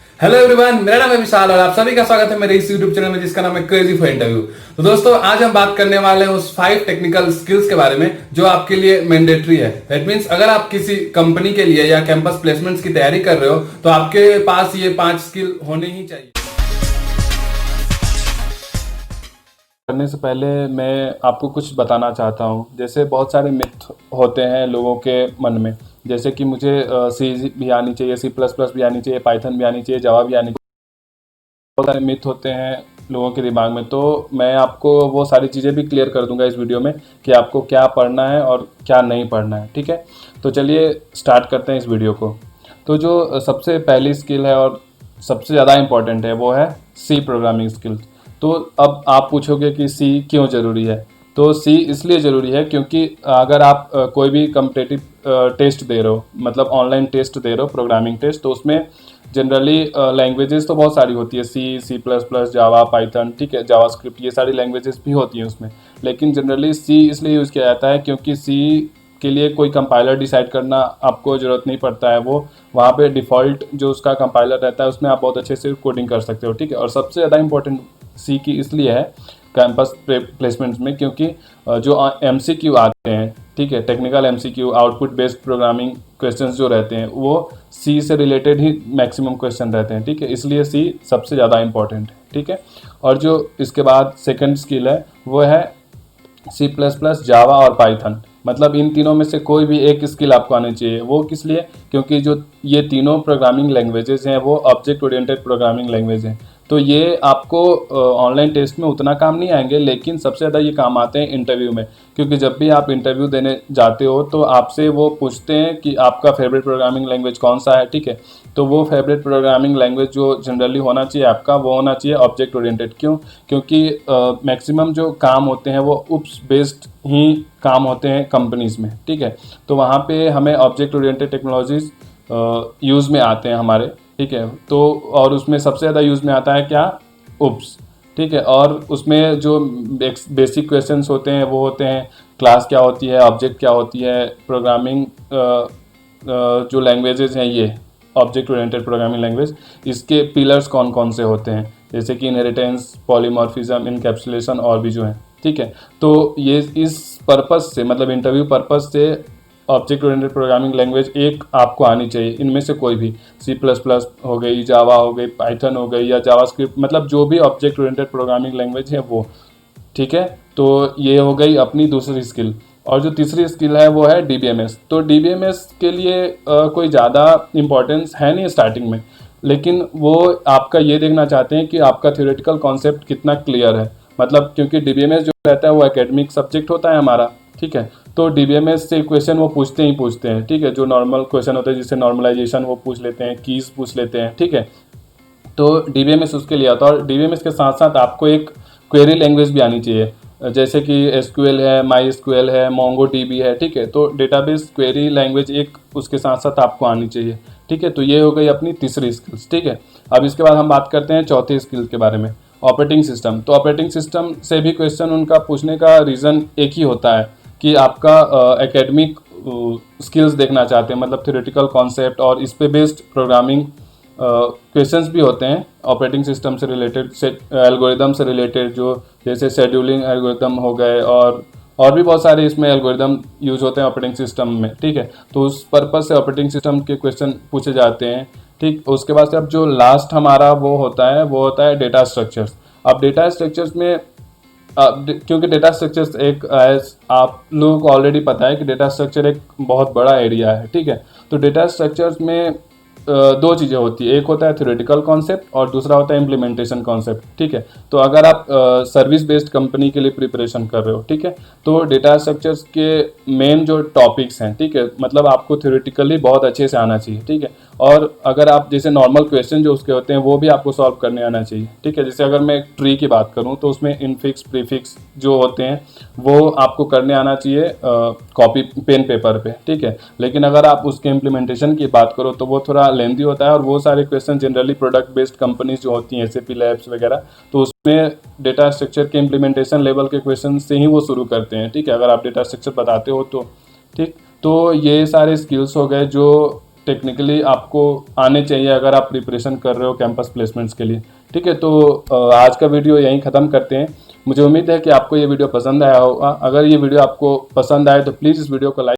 Hello everyone, मेरा नाम है विशाल और आप सभी का स्वागत है मेरे इस यूट्यूब चैनल में जिसका नाम है क्रेजी फॉर इंटरव्यू। तो दोस्तों, आज हम बात करने वाले हैं उस 5 टेक्निकल स्किल्स के बारे में जो आपके लिए मैंडेटरी है। दैट मीन्स अगर आप किसी कंपनी के लिए या कैंपस प्लेसमेंट्स की तैयारी कर रहे हो तो आपके पास ये 5 स्किल होने ही चाहिए। करने से पहले मैं आपको कुछ बताना चाहता हूँ। जैसे बहुत सारे मिथ होते हैं लोगों के मन में, जैसे कि मुझे सी भी आनी चाहिए, C++ भी आनी चाहिए, पाइथन भी आनी चाहिए, जावा भी आनी चाहिए। बहुत सारे मिथ होते हैं लोगों के दिमाग में, तो मैं आपको वो सारी चीज़ें भी क्लियर कर दूंगा इस वीडियो में कि आपको क्या पढ़ना है और क्या नहीं पढ़ना है। ठीक है, तो चलिए स्टार्ट करते हैं इस वीडियो को। तो जो सबसे पहली स्किल है और सबसे ज़्यादा इम्पॉर्टेंट है वो है सी प्रोग्रामिंग स्किल्स। तो अब आप पूछोगे कि सी क्यों ज़रूरी है। तो सी इसलिए ज़रूरी है क्योंकि अगर आप कोई भी कम्पिटेटिव टेस्ट दे रहे हो, मतलब ऑनलाइन टेस्ट दे रहे हो, प्रोग्रामिंग टेस्ट, तो उसमें जनरली लैंग्वेजेस तो बहुत सारी होती है, C++, जावा, पाइथन, ठीक है, जावास्क्रिप्ट, ये सारी लैंग्वेजेस भी होती हैं उसमें। लेकिन जनरली सी इसलिए यूज़ किया जाता है क्योंकि सी के लिए कोई कंपाइलर डिसाइड करना आपको ज़रूरत नहीं पड़ता है। वो वहाँ पे डिफ़ॉल्ट जो उसका कंपाइलर रहता है उसमें आप बहुत अच्छे से कोडिंग कर सकते हो। ठीक है, और सबसे ज़्यादा इंपॉर्टेंट सी की इसलिए है कैंपस प्लेसमेंट्स में क्योंकि जो MCQ आते हैं, ठीक है, technical MCQ, output based programming questions जो रहते हैं वो सी से रिलेटेड ही मैक्सिमम क्वेश्चन रहते हैं। ठीक है, इसलिए सी सबसे ज़्यादा इंपॉर्टेंट है। ठीक है, और जो इसके बाद सेकंड स्किल है वो है C++, जावा और पाइथन। मतलब इन तीनों में से कोई भी एक स्किल आपको आनी चाहिए। वो किस लिए? क्योंकि जो ये तीनों प्रोग्रामिंग लैंग्वेजेस हैं वो ऑब्जेक्ट ओरिएंटेड प्रोग्रामिंग लैंग्वेज हैं। तो ये आपको ऑनलाइन टेस्ट में उतना काम नहीं आएंगे, लेकिन सबसे ज़्यादा ये काम आते हैं इंटरव्यू में। क्योंकि जब भी आप इंटरव्यू देने जाते हो तो आपसे वो पूछते हैं कि आपका फेवरेट प्रोग्रामिंग लैंग्वेज कौन सा है। ठीक है, तो वो फेवरेट प्रोग्रामिंग लैंग्वेज जो जनरली होना चाहिए आपका, वो होना चाहिए ऑब्जेक्ट ओरिएंटेड। क्यों? क्योंकि मैक्सिमम जो काम होते हैं वो उप्स बेस्ड ही काम होते हैं कंपनीज़ में। ठीक है, तो वहाँ पे हमें ऑब्जेक्ट ओरिएंटेड टेक्नोलॉजीज़ यूज़ में आते हैं हमारे। ठीक है, तो और उसमें सबसे ज़्यादा यूज़ में आता है क्या? उप्स। ठीक है, और उसमें जो बेसिक क्वेश्चंस होते हैं वो होते हैं क्लास क्या होती है, ऑब्जेक्ट क्या होती है, प्रोग्रामिंग जो लैंग्वेजेस हैं ये ऑब्जेक्ट ओरिएंटेड प्रोग्रामिंग लैंग्वेज, इसके पिलर्स कौन कौन से होते हैं, जैसे कि इनहेरिटेंस, पॉलीमॉर्फिज्म, इनकैप्सुलेशन और भी जो है। ठीक है, तो ये इस पर्पस से, मतलब इंटरव्यू पर्पस से ऑब्जेक्ट ओरिएंटेड प्रोग्रामिंग लैंग्वेज एक आपको आनी चाहिए। इनमें से कोई भी, C++ हो गई, जावा हो गई, पाइथन हो गई या जावास्क्रिप्ट, मतलब जो भी ऑब्जेक्ट ओरिएंटेड प्रोग्रामिंग लैंग्वेज है वो। ठीक है, तो ये हो गई अपनी दूसरी स्किल। और जो तीसरी स्किल है वो है DBMS। तो DBMS के लिए कोई ज़्यादा इम्पोर्टेंस है नहीं स्टार्टिंग में, लेकिन वो आपका ये देखना चाहते हैं कि आपका थ्योरेटिकल कॉन्सेप्ट कितना क्लियर है। मतलब क्योंकि DBMS जो रहता है वो एकेडमिक सब्जेक्ट होता है हमारा। ठीक है, तो DBMS से क्वेश्चन वो पूछते ही पूछते हैं। ठीक है, जो नॉर्मल क्वेश्चन होते हैं जिससे नॉर्मलाइजेशन वो पूछ लेते हैं, कीज पूछ लेते हैं। ठीक है, तो DBMS उसके लिए आता है। और DBMS के साथ साथ आपको एक क्वेरी लैंग्वेज भी आनी चाहिए, जैसे कि SQL है, MySQL है, MongoDB है। ठीक है, तो डेटाबेस क्वेरी लैंग्वेज एक उसके साथ साथ आपको आनी चाहिए। ठीक है, तो ये हो गई अपनी तीसरी स्किल्स। ठीक है, अब इसके बाद हम बात करते हैं चौथी स्किल के बारे में, ऑपरेटिंग सिस्टम। तो ऑपरेटिंग सिस्टम से भी क्वेश्चन उनका पूछने का रीज़न एक ही होता है कि आपका एकेडमिक स्किल्स देखना चाहते हैं, मतलब थ्योरेटिकल कॉन्सेप्ट और इस पे बेस्ड प्रोग्रामिंग क्वेश्चंस भी होते हैं ऑपरेटिंग सिस्टम से रिलेटेड, एल्गोरिदम से रिलेटेड, जो जैसे शेड्यूलिंग एल्गोरिदम हो गए और भी बहुत सारे इसमें एल्गोरिदम यूज होते हैं ऑपरेटिंग सिस्टम में। ठीक है, तो उस पर्पज से ऑपरेटिंग सिस्टम के क्वेश्चन पूछे जाते हैं। ठीक, उसके बाद से अब जो लास्ट हमारा वो होता है डेटा स्ट्रक्चर्स। अब डेटा स्ट्रक्चर्स में क्योंकि डेटा स्ट्रक्चर्स एक आप लोगों को ऑलरेडी पता है कि डेटा स्ट्रक्चर एक बहुत बड़ा एरिया है। ठीक है, तो डेटा स्ट्रक्चर्स में दो चीज़ें होती है, एक होता है थ्योरेटिकल कॉन्सेप्ट और दूसरा होता है इम्प्लीमेंटेशन कॉन्सेप्ट। ठीक है, तो अगर आप सर्विस बेस्ड कंपनी के लिए प्रिपरेशन कर रहे हो, ठीक है, तो डेटा स्ट्रक्चर्स के मेन जो टॉपिक्स हैं, ठीक है, मतलब आपको थ्योरेटिकली बहुत अच्छे से आना चाहिए। ठीक है, और अगर आप जैसे नॉर्मल क्वेश्चन जो उसके होते हैं वो भी आपको सॉल्व करने आना चाहिए। ठीक है, जैसे अगर मैं ट्री की बात करूँ तो उसमें इनफिक्स प्रीफिक्स जो होते हैं वो आपको करने आना चाहिए कॉपी पेन पेपर पे। ठीक है, लेकिन अगर आप उसके इम्प्लीमेंटेशन की बात करो तो वो थोड़ा लेंदी होता है, और वो सारे question generally product based companies जो होती हैं, SAP लैब्स वगैरह, तो उसमें डेटा स्ट्रक्चर के इम्प्लीमेंटेशन लेवल के क्वेश्चन से ही वो शुरू करते हैं। ठीक है, अगर आप डेटा स्ट्रक्चर बताते हो तो। ठीक, तो ये सारे स्किल्स हो गए जो टेक्निकली आपको आने चाहिए अगर आप प्रिपरेशन कर रहे हो कैंपस प्लेसमेंट्स के लिए। ठीक है, तो आज का वीडियो यहीं ख़त्म करते हैं। मुझे उम्मीद है कि आपको ये वीडियो पसंद आया होगा। अगर ये वीडियो आपको पसंद आए तो प्लीज़ इस वीडियो को लाइक